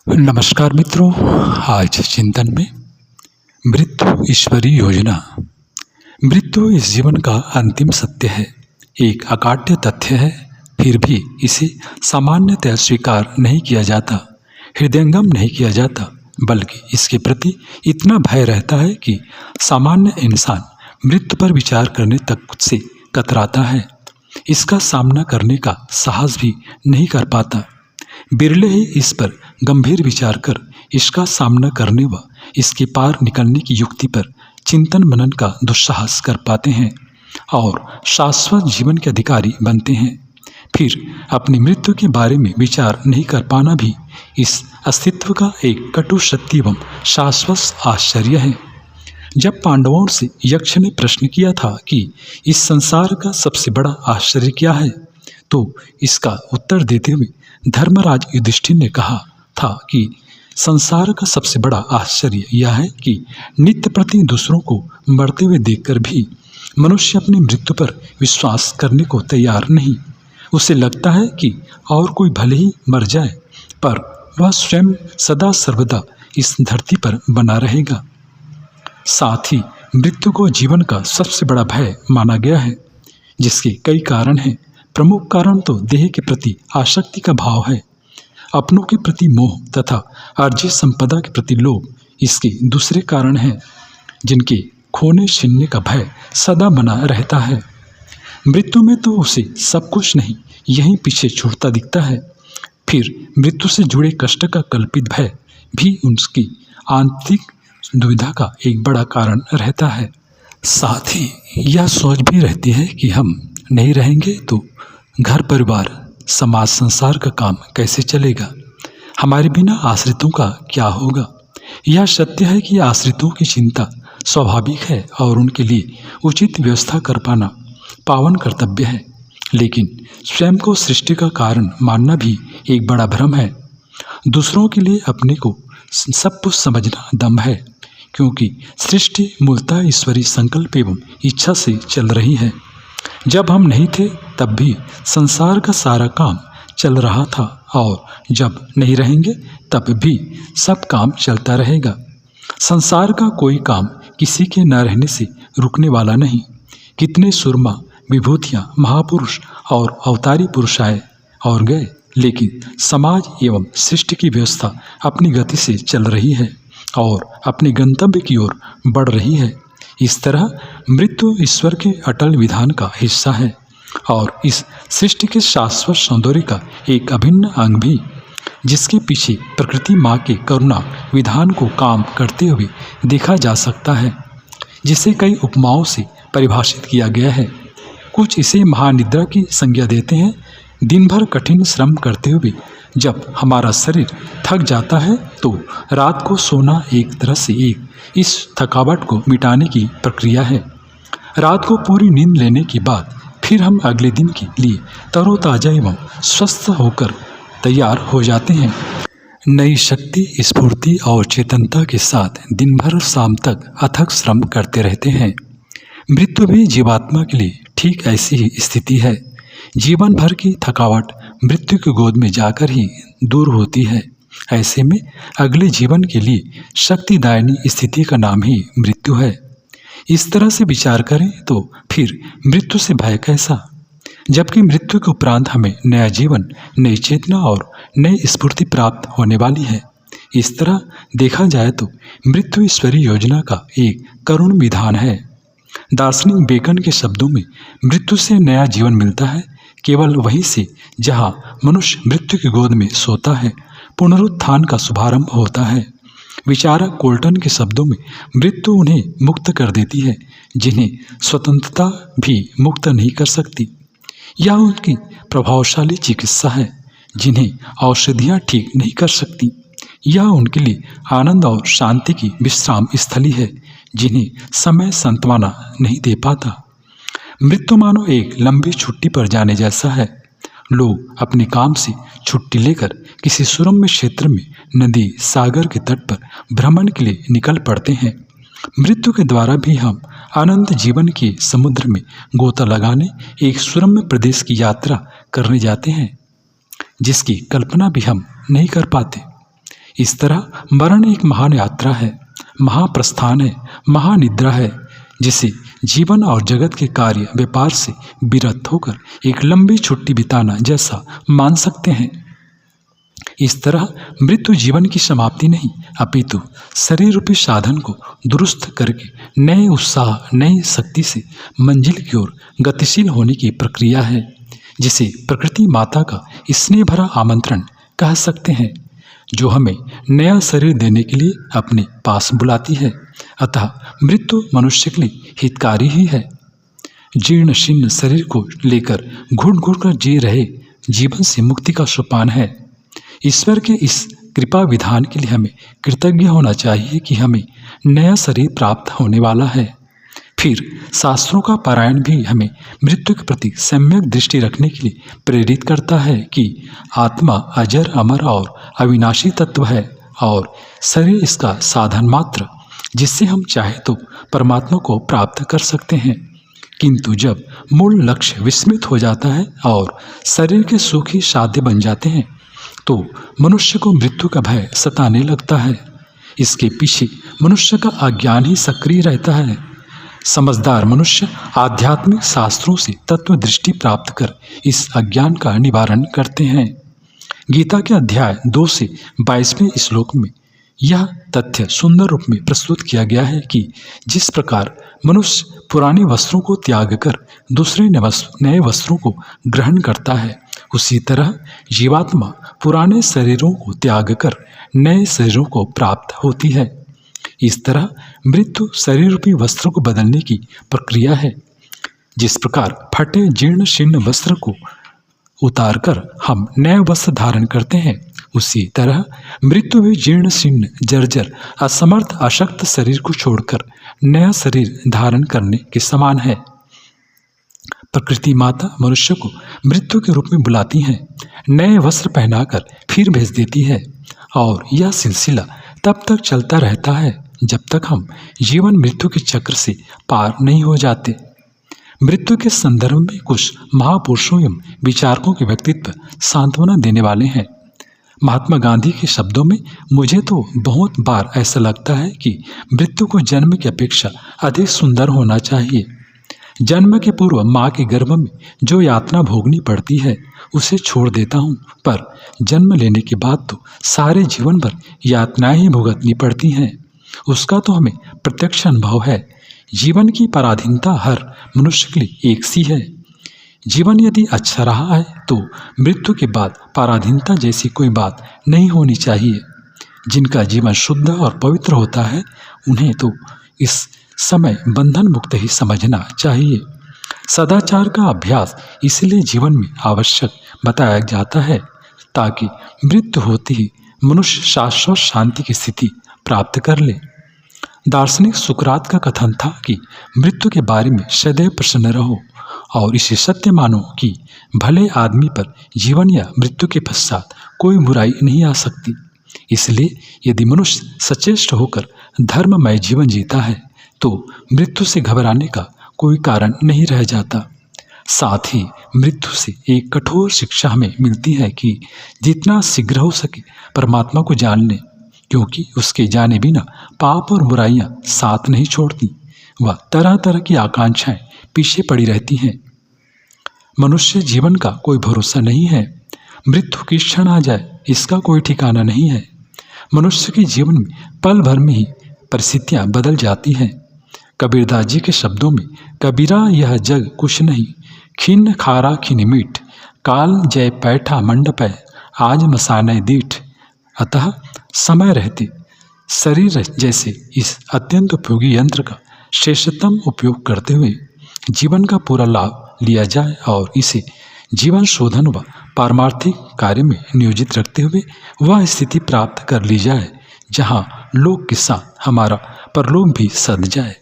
नमस्कार मित्रों, आज चिंतन में मृत्यु ईश्वरीय योजना। मृत्यु इस जीवन का अंतिम सत्य है, एक अकाट्य तथ्य है। फिर भी इसे सामान्यतः स्वीकार नहीं किया जाता, हृदयंगम नहीं किया जाता, बल्कि इसके प्रति इतना भय रहता है कि सामान्य इंसान मृत्यु पर विचार करने तक से कतराता है। इसका सामना करने का साहस भी नहीं कर पाता। बिरले ही इस पर गंभीर विचार कर इसका सामना करने व इसके पार निकलने की युक्ति पर चिंतन मनन का दुस्साहस कर पाते हैं और शाश्वत जीवन के अधिकारी बनते हैं। फिर अपनी मृत्यु के बारे में विचार नहीं कर पाना भी इस अस्तित्व का एक कटु सत्य एवं शाश्वत आश्चर्य है। जब पांडवों से यक्ष ने प्रश्न किया था कि इस संसार का सबसे बड़ा आश्चर्य क्या है, तो इसका उत्तर देते हुए धर्मराज युधिष्ठिर ने कहा था कि संसार का सबसे बड़ा आश्चर्य यह है कि नित्य प्रति दूसरों को मरते हुए देखकर भी मनुष्य अपनी मृत्यु पर विश्वास करने को तैयार नहीं। उसे लगता है कि और कोई भले ही मर जाए, पर वह स्वयं सदा सर्वदा इस धरती पर बना रहेगा। साथ ही मृत्यु को जीवन का सबसे बड़ा भय माना गया है, जिसके कई कारण हैं। प्रमुख कारण तो देह के प्रति आसक्ति का भाव है, अपनों के प्रति मोह तथा अर्जित संपदा के प्रति लोभ इसके दूसरे कारण हैं, जिनके खोने छीनने का भय सदा बना रहता है। मृत्यु में तो उसे सब कुछ नहीं, यहीं पीछे छूटता दिखता है। फिर मृत्यु से जुड़े कष्ट का कल्पित भय भी उसकी आंतरिक दुविधा का एक बड़ा कारण रहता है। साथ ही यह सोच भी रहती है कि हम नहीं रहेंगे तो घर परिवार समाज संसार का काम कैसे चलेगा, हमारे बिना आश्रितों का क्या होगा। यह सत्य है कि आश्रितों की चिंता स्वाभाविक है और उनके लिए उचित व्यवस्था कर पाना पावन कर्तव्य है, लेकिन स्वयं को सृष्टि का कारण मानना भी एक बड़ा भ्रम है। दूसरों के लिए अपने को सब कुछ समझना दम है, क्योंकि सृष्टि मूलतः ईश्वरीय संकल्प एवं इच्छा से चल रही है। जब हम नहीं थे तब भी संसार का सारा काम चल रहा था, और जब नहीं रहेंगे तब भी सब काम चलता रहेगा। संसार का कोई काम किसी के न रहने से रुकने वाला नहीं। कितने सुरमा, विभूतियाँ, महापुरुष और अवतारी पुरुष आए और गए, लेकिन समाज एवं सृष्टि की व्यवस्था अपनी गति से चल रही है और अपने गंतव्य की ओर बढ़ रही है। इस तरह मृत्यु ईश्वर के अटल विधान का हिस्सा है और इस सृष्टि के शाश्वत सौंदर्य का एक अभिन्न अंग भी, जिसके पीछे प्रकृति माँ के करुणा विधान को काम करते हुए देखा जा सकता है, जिसे कई उपमाओं से परिभाषित किया गया है। कुछ इसे महानिद्रा की संज्ञा देते हैं। दिन भर कठिन श्रम करते हुए जब हमारा शरीर थक जाता है तो रात को सोना एक तरह से एक इस थकावट को मिटाने की प्रक्रिया है। रात को पूरी नींद लेने के बाद फिर हम अगले दिन के लिए तरोताज़ा एवं स्वस्थ होकर तैयार हो जाते हैं। नई शक्ति, स्फूर्ति और चेतनता के साथ दिन भर शाम तक अथक श्रम करते रहते हैं। मृत्यु भी जीवात्मा के लिए ठीक ऐसी ही स्थिति है। जीवन भर की थकावट मृत्यु की गोद में जाकर ही दूर होती है। ऐसे में अगले जीवन के लिए शक्तिदायिनी स्थिति का नाम ही मृत्यु है। इस तरह से विचार करें तो फिर मृत्यु से भय कैसा, जबकि मृत्यु के उपरांत हमें नया जीवन, नई चेतना और नई स्फूर्ति प्राप्त होने वाली है। इस तरह देखा जाए तो मृत्यु ईश्वरीय योजना का एक करुण विधान है। दार्शनिक बेकन के शब्दों में मृत्यु से नया जीवन मिलता है केवल वहीं से जहाँ मनुष्य मृत्यु की गोद में सोता है, पुनरुत्थान का शुभारंभ होता है। विचारक कोल्टन के शब्दों में मृत्यु उन्हें मुक्त कर देती है जिन्हें स्वतंत्रता भी मुक्त नहीं कर सकती। यह उनकी प्रभावशाली चिकित्सा है जिन्हें औषधियाँ ठीक नहीं कर सकती। यह उनके लिए आनंद और शांति की विश्राम स्थली है जिन्हें समय सांत्वना नहीं दे पाता। मृत्यु मानो एक लंबी छुट्टी पर जाने जैसा है। लोग अपने काम से छुट्टी लेकर किसी सुरम्य क्षेत्र में नदी, सागर के तट पर भ्रमण के लिए निकल पड़ते हैं। मृत्यु के द्वारा भी हम अनंत जीवन के समुद्र में गोता लगाने एक सुरम्य प्रदेश की यात्रा करने जाते हैं, जिसकी कल्पना भी हम नहीं कर पाते। इस तरह मरण एक महान यात्रा है, महाप्रस्थान है, महानिद्रा है, जिसे जीवन और जगत के कार्य व्यापार से विरत होकर एक लंबी छुट्टी बिताना जैसा मान सकते हैं। इस तरह मृत्यु जीवन की समाप्ति नहीं, अपितु शरीर रूपी साधन को दुरुस्त करके नए उत्साह, नई शक्ति से मंजिल की ओर गतिशील होने की प्रक्रिया है, जिसे प्रकृति माता का स्नेह भरा आमंत्रण कह सकते हैं, जो हमें नया शरीर देने के लिए अपने पास बुलाती है। अतः मृत्यु मनुष्य के लिए हितकारी ही है। जीर्ण शीर्ण शरीर को लेकर घुट घुट कर जी रहे जीवन से मुक्ति का सोपान है। ईश्वर के इस कृपा विधान के लिए हमें कृतज्ञ होना चाहिए कि हमें नया शरीर प्राप्त होने वाला है। फिर शास्त्रों का पारायण भी हमें मृत्यु के प्रति सम्यक दृष्टि रखने के लिए प्रेरित करता है कि आत्मा अजर, अमर और अविनाशी तत्व है और शरीर इसका साधन मात्र, जिससे हम चाहे तो परमात्मा को प्राप्त कर सकते हैं। किंतु जब मूल लक्ष्य विस्मृत हो जाता है और शरीर के सुख ही साध्य बन जाते हैं, तो मनुष्य को मृत्यु का भय सताने लगता है। इसके पीछे मनुष्य का अज्ञान ही सक्रिय रहता है। समझदार मनुष्य आध्यात्मिक शास्त्रों से तत्व दृष्टि प्राप्त कर इस अज्ञान का निवारण करते हैं। गीता के अध्याय 2 से 22वें श्लोक में यह तथ्य सुंदर रूप में प्रस्तुत किया गया है कि जिस प्रकार मनुष्य पुराने वस्त्रों को त्याग कर दूसरे नए वस्त्रों को ग्रहण करता है, उसी तरह जीवात्मा पुराने शरीरों को त्याग कर नए शरीरों को प्राप्त होती है। इस तरह मृत्यु शरीर रूपी वस्त्र को बदलने की प्रक्रिया है। जिस प्रकार फटे जीर्ण शीर्ण वस्त्र को उतारकर हम नए वस्त्र धारण करते हैं, उसी तरह मृत्यु भी जीर्ण शीर्ण जर्जर असमर्थ अशक्त शरीर को छोड़कर नया शरीर धारण करने के समान है। प्रकृति माता मनुष्य को मृत्यु के रूप में बुलाती है, नए वस्त्र पहनाकर फिर भेज देती है और यह सिलसिला तब तक चलता रहता है जब तक हम जीवन मृत्यु के चक्र से पार नहीं हो जाते। मृत्यु के संदर्भ में कुछ महापुरुषों एवं विचारकों के व्यक्तित्व सांत्वना देने वाले हैं। महात्मा गांधी के शब्दों में, मुझे तो बहुत बार ऐसा लगता है कि मृत्यु को जन्म की अपेक्षा अधिक सुंदर होना चाहिए। जन्म के पूर्व माँ के गर्भ में जो यातना भोगनी पड़ती है उसे छोड़ देता हूँ, पर जन्म लेने के बाद तो सारे जीवन भर यातनाएं ही भुगतनी पड़ती हैं। उसका तो हमें प्रत्यक्ष अनुभव है। जीवन की पराधीनता हर मनुष्य के लिए एक सी है। जीवन यदि अच्छा रहा है तो मृत्यु के बाद पराधीनता जैसी कोई बात नहीं होनी चाहिए। जिनका जीवन शुद्ध और पवित्र होता है उन्हें तो इस समय बंधन मुक्त ही समझना चाहिए। सदाचार का अभ्यास इसलिए जीवन में आवश्यक बताया जाता है ताकि मृत्यु होते ही मनुष्य शाश्वत शांति की स्थिति प्राप्त कर ले। दार्शनिक सुकरात का कथन था कि मृत्यु के बारे में सदैव प्रसन्न रहो और इसे सत्य मानो कि भले आदमी पर जीवन या मृत्यु के पश्चात कोई बुराई नहीं आ सकती। इसलिए यदि मनुष्य सचेष्ट होकर धर्ममय जीवन जीता है तो मृत्यु से घबराने का कोई कारण नहीं रह जाता। साथ ही मृत्यु से एक कठोर शिक्षा हमें मिलती है कि जितना शीघ्र हो सके परमात्मा को जान लें, क्योंकि उसके जाने बिना पाप और बुराइयां साथ नहीं छोड़ती। वह तरह तरह की आकांक्षाएं पीछे पड़ी रहती हैं। मनुष्य जीवन का कोई भरोसा नहीं है। मृत्यु किस क्षण आ जाए इसका कोई ठिकाना नहीं है। मनुष्य के जीवन में पल भर में ही परिस्थितियां बदल जाती हैं। कबीरदास जी के शब्दों में, कबीरा यह जग कुछ नहीं, खिन्न खारा खिन मीठ, काल जय पैठा मंडप है, आज मसाने दीठ। अतः समय रहते शरीर जैसे इस अत्यंत उपयोगी यंत्र का श्रेष्ठतम उपयोग करते हुए जीवन का पूरा लाभ लिया जाए और इसे जीवन शोधन व पारमार्थिक कार्य में नियोजित रखते हुए वह स्थिति प्राप्त कर ली जाए जहाँ लोक के साथ हमारा परलोक भी सध जाए।